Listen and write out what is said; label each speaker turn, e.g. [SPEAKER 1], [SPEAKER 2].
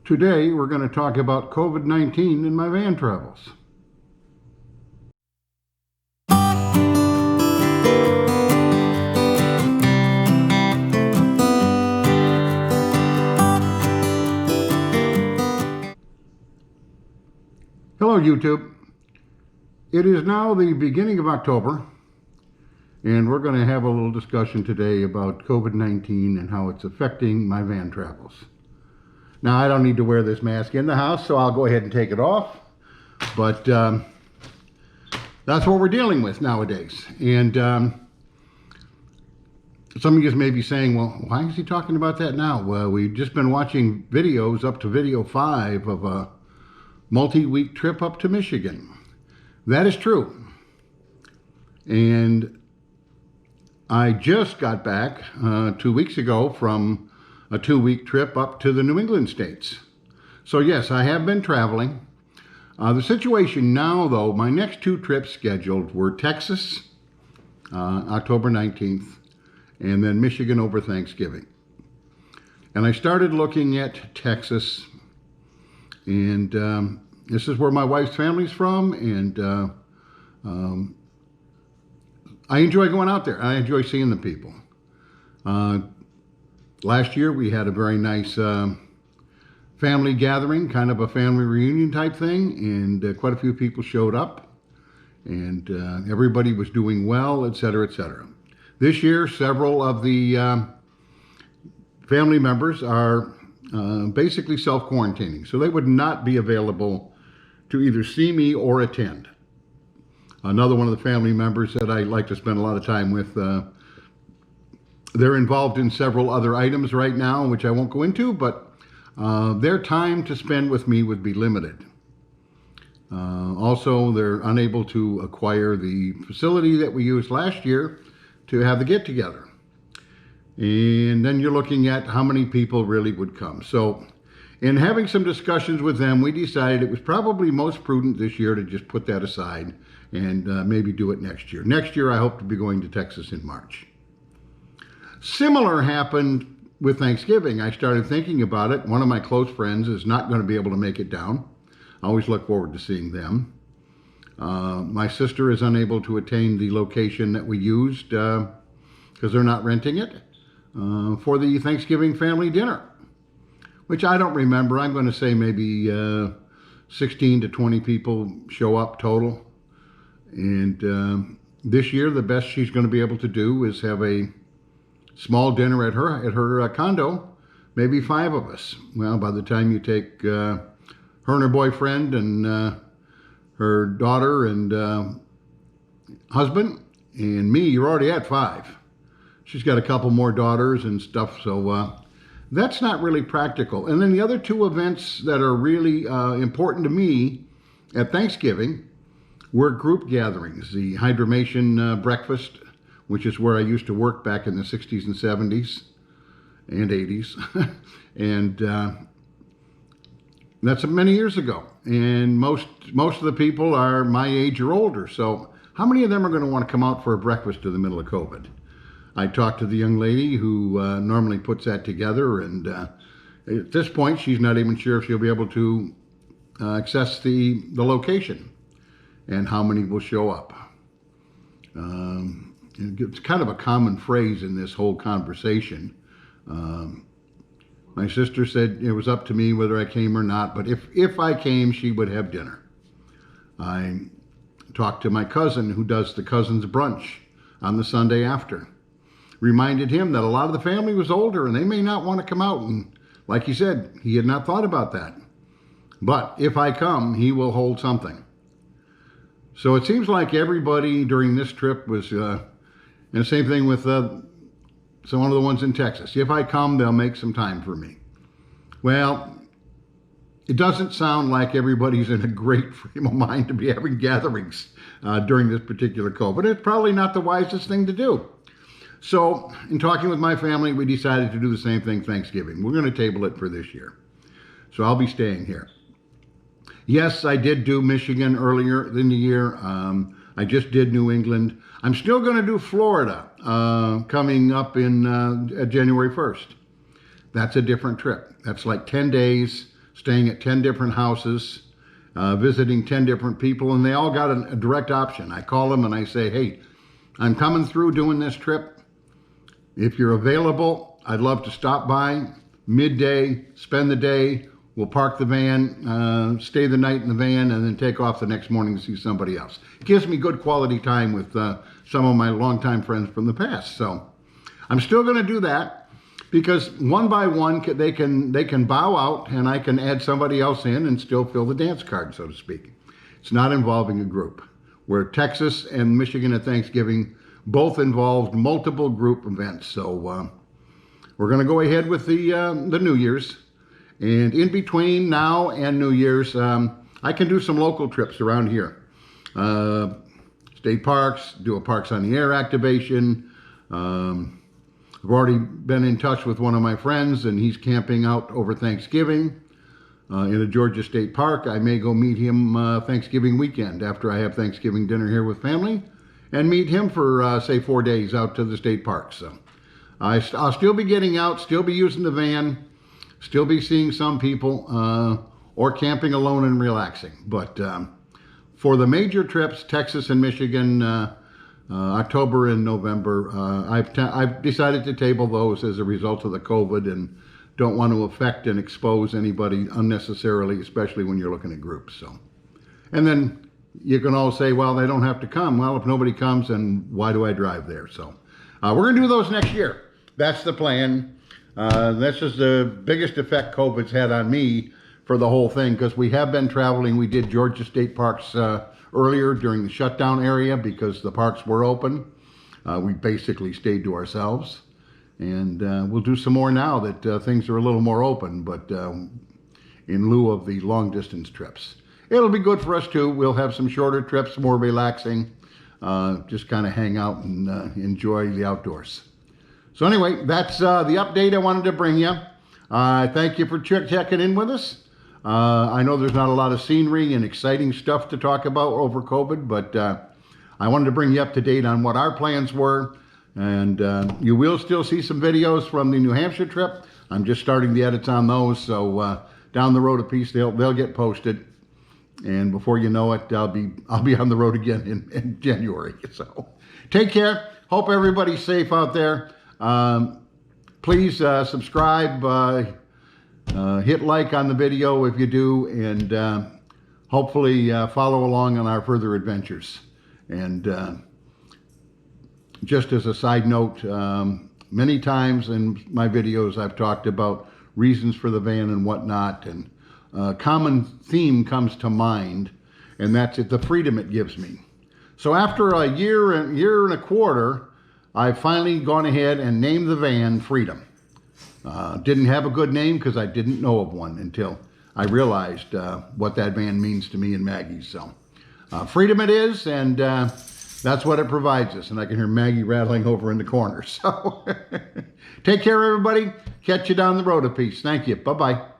[SPEAKER 1] Today, we're going to talk about COVID-19 in my van travels. Hello, YouTube. It is now the beginning of October, and we're going to have a little discussion today about COVID-19 and how it's affecting my van travels. Now, I don't need to wear this mask in the house, so I'll go ahead and take it off. But that's what we're dealing with nowadays. And some of you may be saying, well, why is he talking about that now? Well, we've just been watching videos up to video 5 of a multi-week trip up to Michigan. That is true. And I just got back 2 weeks ago from a 2-week trip up to the New England states. So yes, I have been traveling. The situation now, though, my next 2 trips scheduled were Texas, October 19th, and then Michigan over Thanksgiving. And I started looking at Texas, and this is where my wife's family's from, and I enjoy going out there. I enjoy seeing the people. Last year we had a very nice family gathering, kind of a family reunion type thing, and quite a few people showed up, and everybody was doing well, etc., etc. This year, several of the family members are basically self-quarantining, so they would not be available to either see me or attend. Another one of the family members that I like to spend a lot of time with, they're involved in several other items right now, which I won't go into, but their time to spend with me would be limited. Also, they're unable to acquire the facility that we used last year to have the get-together. And then you're looking at how many people really would come. So in having some discussions with them, we decided it was probably most prudent this year to just put that aside and maybe do it next year. Next year, I hope to be going to Texas in March. Similar happened with Thanksgiving. I started thinking about it. One of my close friends is not going to be able to make it down. I always look forward to seeing them. My sister is unable to attain the location that we used because they're not renting it for the Thanksgiving family dinner, which I don't remember. I'm going to say maybe 16 to 20 people show up total. And this year, the best she's going to be able to do is have a small dinner at her condo, maybe 5 of us. Well, by the time you take her and her boyfriend and her daughter and husband and me, you're already at 5. She's got a couple more daughters and stuff, so that's not really practical. And then the other 2 events that are really important to me at Thanksgiving were group gatherings. The Hydramation breakfast, which is where I used to work back in the 60s and 70s and 80s. And that's many years ago. And most of the people are my age or older. So how many of them are going to want to come out for a breakfast in the middle of COVID? I talked to the young lady who normally puts that together. And at this point, she's not even sure if she'll be able to access the location and how many will show up. It's kind of a common phrase in this whole conversation. My sister said it was up to me whether I came or not, but if I came, she would have dinner. I talked to my cousin who does the cousin's brunch on the Sunday after. Reminded him that a lot of the family was older and they may not want to come out. And like he said, he had not thought about that. But if I come, he will hold something. So it seems like everybody during this trip was... And the same thing with some of the ones in Texas. If I come, they'll make some time for me. Well, it doesn't sound like everybody's in a great frame of mind to be having gatherings during this particular COVID. It's probably not the wisest thing to do. So in talking with my family, we decided to do the same thing Thanksgiving. We're going to table it for this year. So I'll be staying here. Yes, I did do Michigan earlier in the year. I just did New England. I'm still going to do Florida coming up in January 1st. That's a different trip. That's like 10 days, staying at 10 different houses, visiting 10 different people, and they all got a direct option. I call them and I say, hey, I'm coming through doing this trip. If you're available, I'd love to stop by midday, spend the day. We'll park the van, stay the night in the van, and then take off the next morning to see somebody else. It gives me good quality time with some of my longtime friends from the past. So I'm still going to do that, because one by one they can bow out, and I can add somebody else in and still fill the dance card, so to speak. It's not involving a group. Where Texas and Michigan at Thanksgiving both involved multiple group events. So we're going to go ahead with the New Year's. And in between now and New Year's, I can do some local trips around here. State parks, do a Parks on the Air activation. I've already been in touch with one of my friends, and he's camping out over Thanksgiving in a Georgia State Park. I may go meet him Thanksgiving weekend after I have Thanksgiving dinner here with family, and meet him for, say, 4 days out to the state park. So I'll still be getting out, still be using the van, still be seeing some people, or camping alone and relaxing. But for the major trips, Texas and Michigan, October and November, I've decided to table those as a result of the COVID, and don't want to affect and expose anybody unnecessarily, especially when you're looking at groups. So, and then you can all say, well, they don't have to come. Well, if nobody comes, then why do I drive there? So we're going to do those next year. That's the plan. This is the biggest effect COVID's had on me for the whole thing, because we have been traveling. We did Georgia State Parks earlier during the shutdown area because the parks were open. We basically stayed to ourselves. And we'll do some more now that things are a little more open, but in lieu of the long distance trips. It'll be good for us too. We'll have some shorter trips, more relaxing, just kind of hang out and enjoy the outdoors. So anyway, that's the update I wanted to bring you. Thank you for checking in with us. I know there's not a lot of scenery and exciting stuff to talk about over COVID, but I wanted to bring you up to date on what our plans were. And you will still see some videos from the New Hampshire trip. I'm just starting the edits on those, so down the road a piece, they'll get posted. And before you know it, I'll be on the road again in January. So take care. Hope everybody's safe out there. Please subscribe, hit like on the video if you do, and hopefully follow along on our further adventures. And just as a side note, many times in my videos I've talked about reasons for the van and whatnot, and a common theme comes to mind, and that's the freedom it gives me. So after a year and a quarter, I've finally gone ahead and named the van Freedom. Didn't have a good name because I didn't know of one until I realized what that van means to me and Maggie. So Freedom it is, and that's what it provides us. And I can hear Maggie rattling over in the corner. So take care, everybody. Catch you down the road a piece. Thank you. Bye-bye.